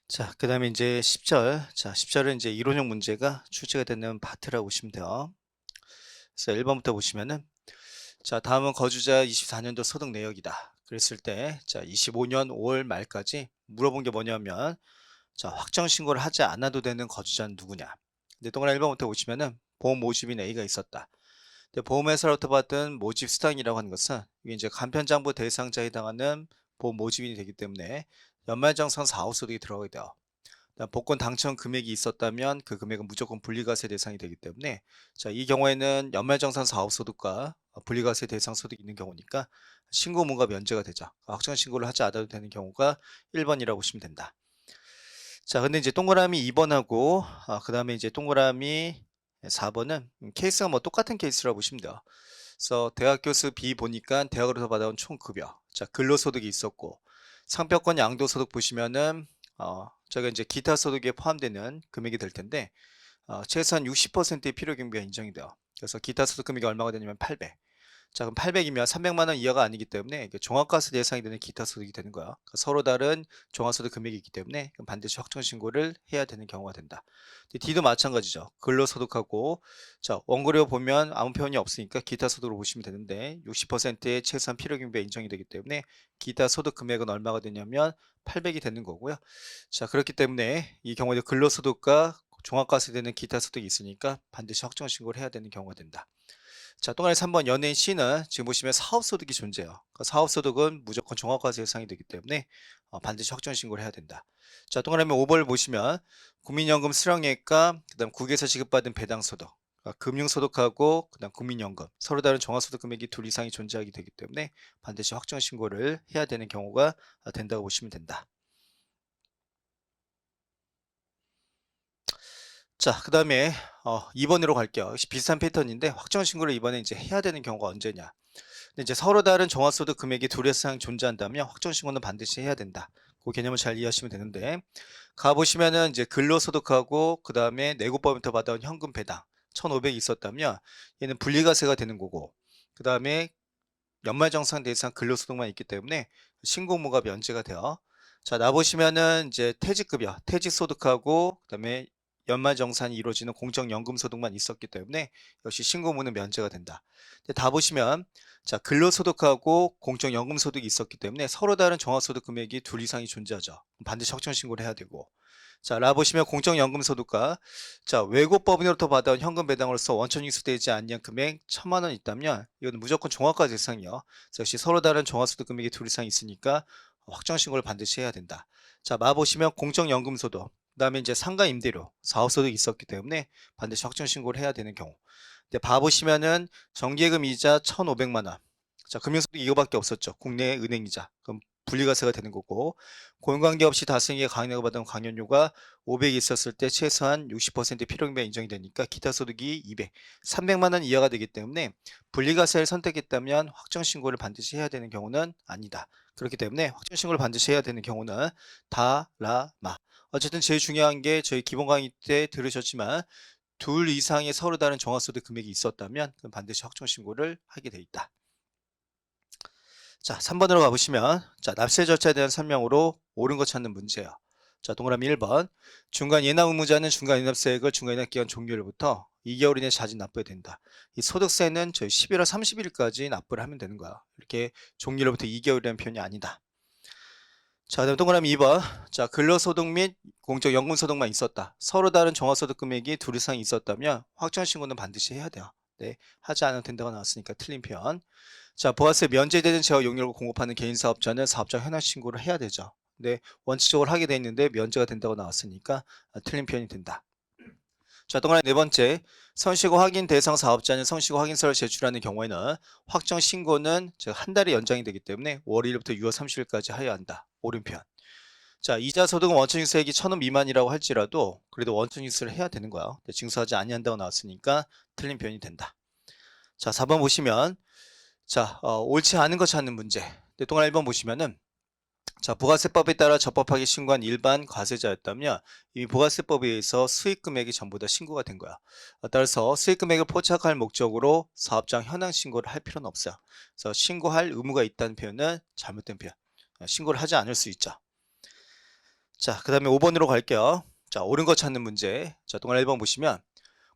자, 그 다음에 이제 10절. 자, 10절은 이제 이론형 문제가 출제가 되는 파트라고 보시면 돼요. 그래서 1번부터 보시면은, 자, 다음은 거주자 24년도 소득 내역이다. 그랬을 때, 자, 25년 5월 말까지 물어본 게 뭐냐면, 자, 확정 신고를 하지 않아도 되는 거주자는 누구냐. 근데 동그란 1번부터 보시면은, 보험 모집인 A가 있었다. 근데 보험회사로부터 받은 모집 수당이라고 하는 것은, 이게 이제 간편장부 대상자에 해당하는 보험 모집인이 되기 때문에, 연말정산 4호 소득이 들어가게 돼요. 복권 당첨 금액이 있었다면 그 금액은 무조건 분리과세 대상이 되기 때문에, 자, 이 경우에는 연말정산 사업소득과 분리과세 대상 소득이 있는 경우니까 신고문과 면제가 되죠. 확정 신고를 하지 않아도 되는 경우가 1번이라고 보시면 된다. 자, 근데 이제 동그라미 2번하고 그 다음에 이제 동그라미 4번은 케이스가 뭐 똑같은 케이스라고 보시면 돼요. 그래서 대학 교수 B 보니까 대학으로서 받아온 총급여, 자, 근로소득이 있었고, 상표권 양도소득 보시면은 저가 이제 기타 소득에 포함되는 금액이 될 텐데, 최소한 60%의 필요경비가 인정이 돼요. 그래서 기타 소득 금액이 얼마가 되냐면 800. 자, 그럼 800이면 300만 원 이하가 아니기 때문에 이게 종합과세 대상이 되는 기타 소득이 되는 거야. 그러니까 서로 다른 종합소득 금액이 있기 때문에 그럼 반드시 확정 신고를 해야 되는 경우가 된다. D도 마찬가지죠. 근로소득하고, 자, 원고료 보면 아무 표현이 없으니까 기타 소득으로 보시면 되는데 60%의 최소한 필요경비가 인정이 되기 때문에 기타 소득 금액은 얼마가 되냐면 800이 되는 거고요. 자, 그렇기 때문에 이 경우에도 근로소득과 종합과세 되는 기타 소득이 있으니까 반드시 확정 신고를 해야 되는 경우가 된다. 자, 동아리 3번 연예인 C는 지금 보시면 사업소득이 존재해요. 그 사업소득은 무조건 종합과세 대상이 되기 때문에 반드시 확정 신고를 해야 된다. 자, 동그라미 5번을 보시면 국민연금 수령액과 그다음 국에서 지급받은 배당소득, 그러니까 금융소득하고 그다음 국민연금 서로 다른 종합소득 금액이 둘 이상이 존재하게 되기 때문에 반드시 확정 신고를 해야 되는 경우가 된다고 보시면 된다. 자, 그 다음에 2번으로 갈게요. 역시 비슷한 패턴인데 확정 신고를 이번에 이제 해야 되는 경우가 언제냐. 근데 이제 서로 다른 종합소득 금액이 둘 이상 존재한다면 확정 신고는 반드시 해야 된다. 그 개념을 잘 이해하시면 되는데, 가보시면은 이제 근로소득하고 그 다음에 내고법부터 받아온 현금 배당 1,500이 있었다면 얘는 분리과세가 되는 거고, 그 다음에 연말정산 대상 근로소득만 있기 때문에 신고 의무가 면제가 돼요. 자, 나보시면은 이제 퇴직급여, 퇴직소득하고 그다음에 연말정산이 이루어지는 공적연금소득만 있었기 때문에 역시 신고 의무는 면제가 된다. 근데 다 보시면, 자, 근로소득하고 공적연금소득이 있었기 때문에 서로 다른 종합소득 금액이 둘 이상이 존재하죠. 반드시 확정 신고를 해야 되고, 자, 라 보시면 공적연금소득과, 자, 외국법인으로부터 받아온 현금 배당으로서 원천 징수되지 않는 금액 1,000만 원 있다면 이건 무조건 종합과세 대상이요. 그래서 역시 서로 다른 종합소득 금액이 둘 이상 있으니까 확정 신고를 반드시 해야 된다. 자, 마 보시면 공적연금소득, 그다음에 이제 상가임대료, 사업소득이 있었기 때문에 반드시 확정 신고를 해야 되는 경우. 근데 봐 보시면은 정기예금 이자 1,500만 원. 자, 금융소득 이거밖에 없었죠. 국내 은행이자. 그럼 분리과세가 되는 거고, 고용관계 없이 다스에게 강연을 받은 강연료가 500이 있었을 때 최소한 60% 필요경비가 인정이 되니까 기타 소득이 200, 300만 원 이하가 되기 때문에 분리과세를 선택했다면 확정 신고를 반드시 해야 되는 경우는 아니다. 그렇기 때문에 확정 신고를 반드시 해야 되는 경우는 다, 라, 마. 어쨌든 제일 중요한 게 저희 기본 강의 때 들으셨지만 둘 이상의 서로 다른 종합소득 금액이 있었다면 그럼 반드시 확정 신고를 하게 돼 있다. 자, 3번으로 가보시면, 자, 납세 절차에 대한 설명으로 옳은 거 찾는 문제예요. 자, 동그라미 1번. 중간 예납 의무자는 중간 예납세액을 중간 예납 기간 종료일부터 2개월 이내 자진 납부해야 된다. 이 소득세는 저희 11월 30일까지 납부를 하면 되는 거야. 이렇게 종료일부터 2개월이라는 표현이 아니다. 자, 그다음 동그라미 2번. 자, 근로소득 및 공적연금소득만 있었다. 서로 다른 종합소득 금액이 둘 이상 있었다면 확정 신고는 반드시 해야 돼요. 네, 하지 않아도 된다고 나왔으니까 틀린 표현. 자, 부가세 면제되는 재화 용역을 공급하는 개인 사업자는 사업자 현황 신고를 해야 되죠. 근데 원칙적으로 하게 돼 있는데 면제가 된다고 나왔으니까 틀린 표현이 된다. 자, 동그라미 네 번째. 성실고 확인 대상 사업자는 성실고 확인서를 제출하는 경우에는 확정 신고는 한 달이 연장이 되기 때문에 5월 1일부터 6월 30일까지 하여야 한다. 옳은 표현. 자, 이자 소득은 원천징수액이 1,000원 미만이라고 할지라도 그래도 원천징수를 해야 되는 거야. 근데 징수하지 아니한다고 나왔으니까 틀린 표현이 된다. 자, 4번 보시면, 자, 옳지 않은 거 찾는 문제. 네, 동그라미 1번 보시면은, 자, 부가세법에 따라 적법하게 신고한 일반 과세자였다면 이 부가세법에 의해서 수익금액이 전부 다 신고가 된 거야. 따라서 수익금액을 포착할 목적으로 사업장 현황 신고를 할 필요는 없어요. 그래서 신고할 의무가 있다는 표현은 잘못된 표현. 신고를 하지 않을 수 있죠. 자, 그 다음에 5번으로 갈게요. 자, 옳은 거 찾는 문제. 자, 동그라미 1번 보시면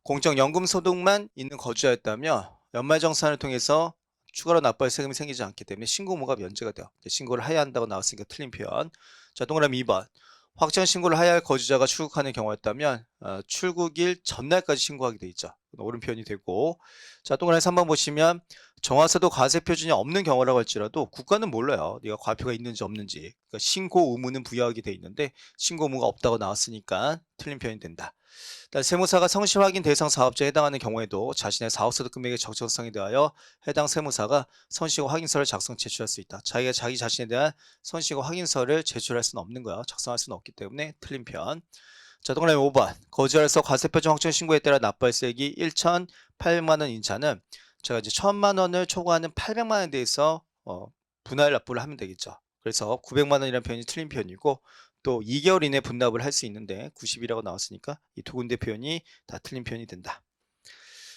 공적연금 소득만 있는 거주자였다면 연말정산을 통해서 추가로 납부할 세금이 생기지 않기 때문에 신고 의무가 면제가 돼요. 신고를 해야 한다고 나왔으니까 틀린 표현. 자, 동그라미 2번. 확정 신고를 해야 할 거주자가 출국하는 경우였다면 출국일 전날까지 신고하게 돼 있죠. 옳은 표현이 되고. 자, 동그라미 3번 보시면 정화서도 과세 표준이 없는 경우라고 할지라도 국가는 몰라요. 네가 과표가 있는지 없는지. 그러니까 신고 의무는 부여하게 돼 있는데 신고 의무가 없다고 나왔으니까 틀린 표현이 된다. 세무사가 성실 확인 대상 사업자에 해당하는 경우에도 자신의 사업소득 금액의 적정성에 대하여 해당 세무사가 선시고 확인서를 작성 제출할 수 있다. 자기가 자기 자신에 대한 선시고 확인서를 제출할 수는 없는 거야. 작성할 수는 없기 때문에 틀린 편. 자, 동그라미 5번. 거주자로서 과세표준 확정 신고에 따라 납부할세액이 1,800만 원 인차는 제가 이제 1,000만 원을 초과하는 800만 원에 대해서 분할 납부를 하면 되겠죠. 그래서 900만 원이라는 표현이 틀린 표현이고 또 2개월 이내 분납을 할 수 있는데 90이라고 나왔으니까 이 두 군데 표현이 다 틀린 표현이 된다.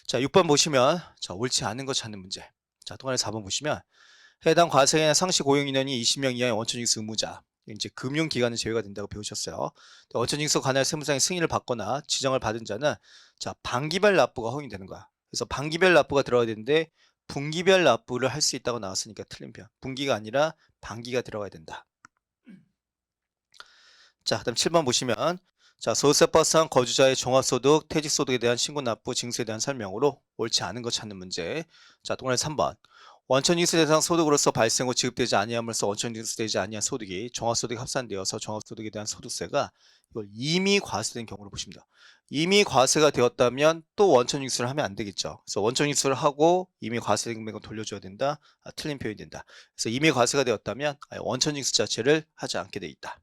자, 6번 보시면 자, 옳지 않은 거 찾는 문제. 자, 동그라미 4번 보시면 해당 과세나 상시 고용 인원이 20명 이하의 원천징수 의무자, 이제 금융기관은 제외가 된다고 배우셨어요. 원천징수 관할 세무상의 승인을 받거나 지정을 받은 자는 자, 반기별 납부가 허용이 되는 거야. 그래서 반기별 납부가 들어가야 되는데 분기별 납부를 할 수 있다고 나왔으니까 틀린 편. 분기가 아니라 반기가 들어가야 된다. 자, 그다음 7번 보시면 자, 소득세법상 거주자의 종합소득, 퇴직소득에 대한 신고 납부 징수에 대한 설명으로 옳지 않은 거 찾는 문제. 자, 동그라미 3번. 원천징수 대상 소득으로서 발생 후 지급되지 아니함으로써 원천징수되지 아니한 소득이 종합소득에 합산되어서 종합소득에 대한 소득세가 이걸 이미 과세된 경우로 보십니다. 이미 과세가 되었다면 또 원천징수를 하면 안 되겠죠. 그래서 원천징수를 하고 이미 과세된 금액을 돌려줘야 된다. 틀린 표현이 된다. 그래서 이미 과세가 되었다면 원천징수 자체를 하지 않게 돼 있다.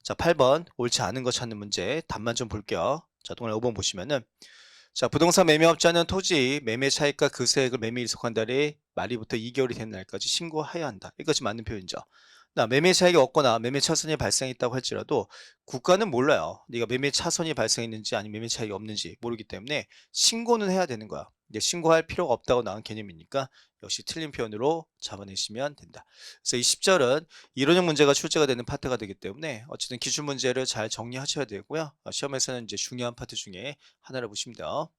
자, 8번 옳지 않은 거 찾는 문제 답만 좀 볼게요. 자, 동그라미 5번 보시면은 자, 부동산 매매업자는 토지 매매 차익과 그 세액을 매매일 속한 달에 말일부터 2개월이 된 날까지 신고해야 한다. 이것이 맞는 표현이죠. 나 매매 차익이 없거나 매매 차손이 발생했다고 할지라도 국가는 몰라요. 네가 매매 차손이 발생했는지 아니면 매매 차익이 없는지 모르기 때문에 신고는 해야 되는 거야. 이제 신고할 필요가 없다고 나온 개념이니까 역시 틀린 표현으로 잡아내시면 된다. 그래서 이 10절은 이론형 문제가 출제가 되는 파트가 되기 때문에 어쨌든 기출 문제를 잘 정리하셔야 되고요. 시험에서는 이제 중요한 파트 중에 하나를 보시면 돼요.